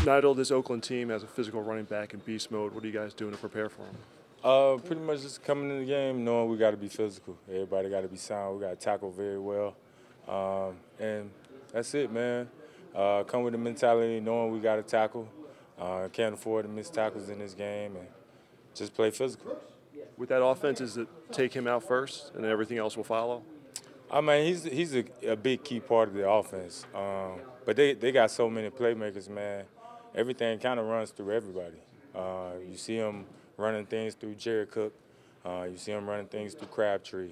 Nigel, this Oakland team has a physical running back in beast mode. What are you guys doing to prepare for him? Pretty much just coming in the game knowing we got to be physical. Everybody got to be sound. We got to tackle very well. And that's it, man. Come with the mentality knowing we got to tackle. Can't afford to miss tackles in this game and just play physical. With that offense, is it take him out first and then everything else will follow? I mean, he's a big key part of the offense. But they got so many playmakers, man. Everything kind of runs through everybody. You see them running things through Jared Cook. You see them running things through Crabtree.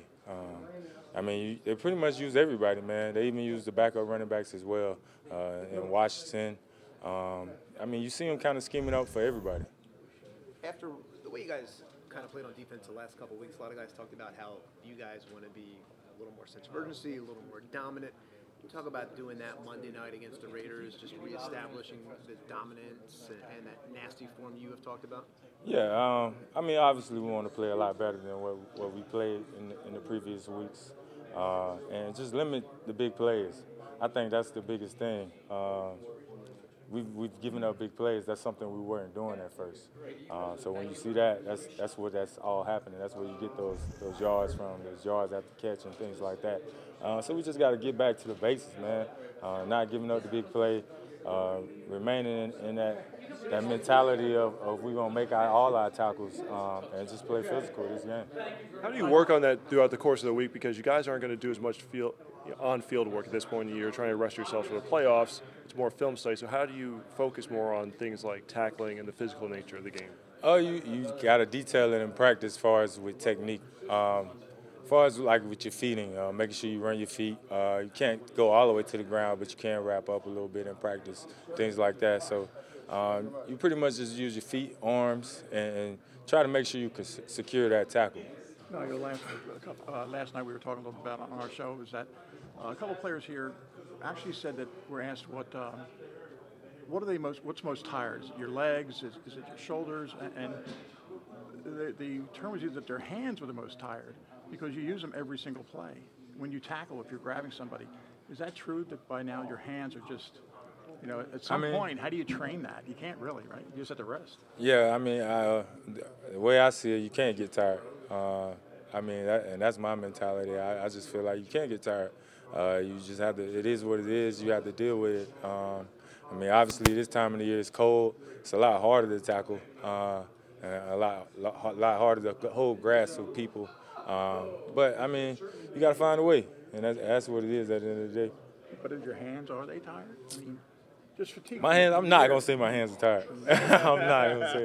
I mean, they pretty much use everybody, man. They even use the backup running backs as well in Washington. I mean, you see them kind of scheming up for everybody. After the way you guys kind of played on defense the last couple of weeks, a lot of guys talked about how you guys want to be a little more sense of urgency, a little more dominant. Can you talk about doing that Monday night against the Raiders, just reestablishing the dominance and that nasty form you have talked about? Yeah, I mean, obviously we want to play a lot better than what we played in the previous weeks, and just limit the big plays. I think that's the biggest thing. We've given up big plays. That's something we weren't doing at first. So when you see that, that's all happening. That's where you get those yards from, those yards after catch and things like that. So we just got to get back to the basics, man. Not giving up the big play, remaining in that mentality of we're gonna make all our tackles and just play physical this game. How do you work on that throughout the course of the week? Because you guys aren't going to do as much on-field work at this point in the year, trying to rest yourselves for the playoffs. It's more film study. So how do you focus more on things like tackling and the physical nature of the game? Oh, you got to detail it in practice as far as with technique. As far as like with your feeding, making sure you run your feet. You can't go all the way to the ground, but you can wrap up a little bit in practice, things like that. So you pretty much just use your feet, arms, and try to make sure you can secure that tackle. No, last night we were talking a little about on our show is that a couple of players here actually said that we're asked what are they what's most tired? Is it your legs? Is it your shoulders? And the term was used that their hands were the most tired because you use them every single play. When you tackle, if you're grabbing somebody, is that true that by now your hands are just, at some point, how do you train that? You can't really, right? You just have to rest. Yeah, I mean, the way I see it, you can't get tired. I mean, and that's my mentality. I just feel like you can't get tired. You just have to, it is what it is. You have to deal with it. I mean, obviously, this time of the year it's cold. It's a lot harder to tackle, and a lot harder to hold grasp with people. But, I mean, you got to find a way, and that's what it is at the end of the day. But is your hands, are they tired? I mean, just fatigue. My hands, I'm not going to say my hands are tired. I'm not going to say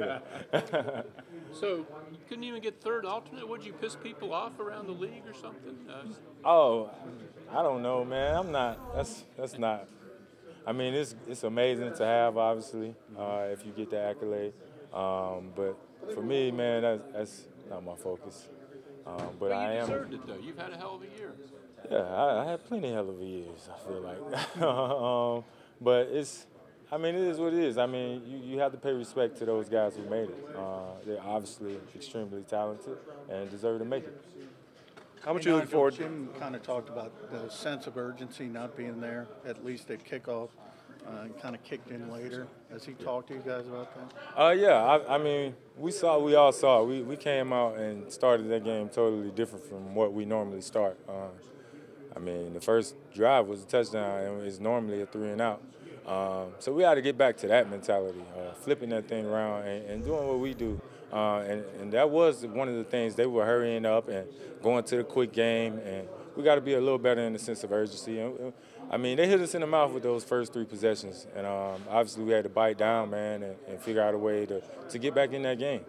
that. So you couldn't even get third alternate? Would you piss people off around the league or something? Oh, I don't know, man. I'm not. That's not. I mean, it's amazing to have, obviously, if you get the accolade. But for me, man, that's not my focus. But I am. You deserved it, though. You've had a hell of a year. Yeah, I had plenty of hell of a years, I feel like. But I mean, it is what it is. I mean, you have to pay respect to those guys who made it. They're obviously extremely talented and deserve to make it. How much are you looking forward to? Jim kind of talked about the sense of urgency not being there, at least at kickoff, and kind of kicked in later. Has he talked to you guys about that? Yeah, I mean, we all saw it. We came out and started that game totally different from what we normally start. I mean, the first drive was a touchdown, and it's normally a 3-and-out. So we got to get back to that mentality, flipping that thing around and doing what we do. And that was one of the things. They were hurrying up and going to the quick game, and we got to be a little better in the sense of urgency. And, I mean, they hit us in the mouth with those first 3 possessions, and obviously we had to bite down, man, and figure out a way to get back in that game.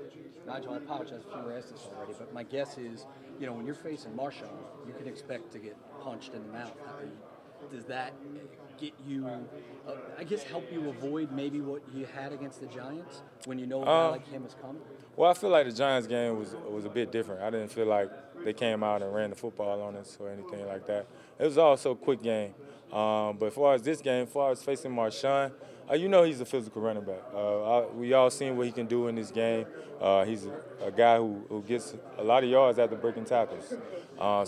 Nigel, I apologize if you were asked this already, but my guess is, when you're facing Marshawn, you can expect to get punched in the mouth. Does that get you, I guess, help you avoid maybe what you had against the Giants when you know a guy like him is coming? Well, I feel like the Giants game was a bit different. I didn't feel like they came out and ran the football on us or anything like that. It was also a quick game. But as far as this game, as far as facing Marshawn, he's a physical running back. We all seen what he can do in this game. He's a guy who gets a lot of yards after breaking tackles.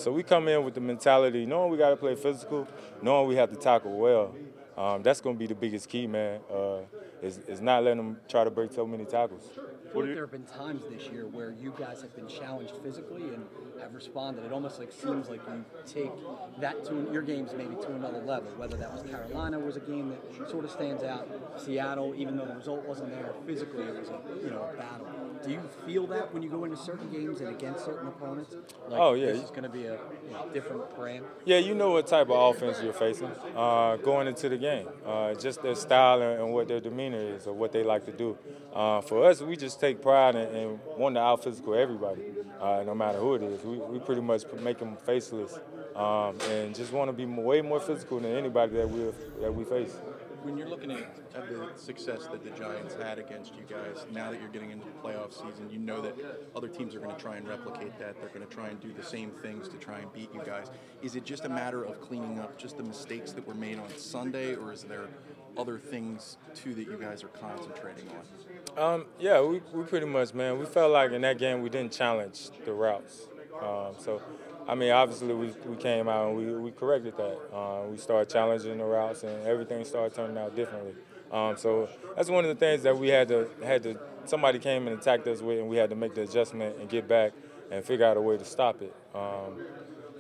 So we come in with the mentality, knowing we got to play physical, knowing we have to tackle well. That's going to be the biggest key, man, is not letting them try to break so many tackles. I feel like there have been times this year where you guys have been challenged physically and have responded. It almost like seems like you take that to your games maybe to another level. Whether that was Carolina was a game that sort of stands out. Seattle, even though the result wasn't there physically, it was a battle. Do you feel that when you go into certain games and against certain opponents? Like, oh yeah, this is going to be a different brand. Yeah, you know what type of offense you're facing going into the game. Just their style and what their demeanor is, or what they like to do. For us, we just take pride in wanting to out-physical everybody, no matter who it is. We pretty much make them faceless, and just want to be way more physical than anybody that we face. When you're looking at the success that the Giants had against you guys, now that you're getting into the playoff season, you know that other teams are going to try and replicate that. They're going to try and do the same things to try and beat you guys. Is it just a matter of cleaning up just the mistakes that were made on Sunday, or is there other things, too, that you guys are concentrating on? Yeah, we pretty much, man. We felt like in that game we didn't challenge the routes. So, I mean, obviously we came out and we corrected that. We started challenging the routes and everything started turning out differently. So that's one of the things that we had to somebody came and attacked us with, and we had to make the adjustment and get back and figure out a way to stop it,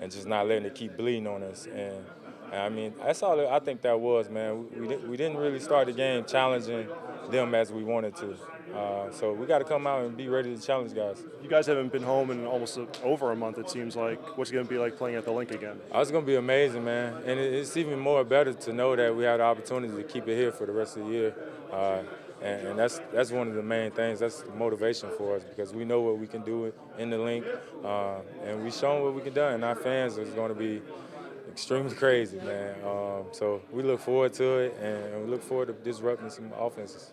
and just not letting it keep bleeding on us. And I mean, that's all I think that was, man. We didn't really start the game challenging them as we wanted to. So we got to come out and be ready to challenge guys. You guys haven't been home in almost over a month, it seems like. What's it going to be like playing at the Link again? It's going to be amazing, man. And it's even more better to know that we have the opportunity to keep it here for the rest of the year. And that's one of the main things. That's the motivation for us, because we know what we can do in the Link. And we've shown what we can do. And our fans is going to be extremely crazy, man. So we look forward to it, and we look forward to disrupting some offenses.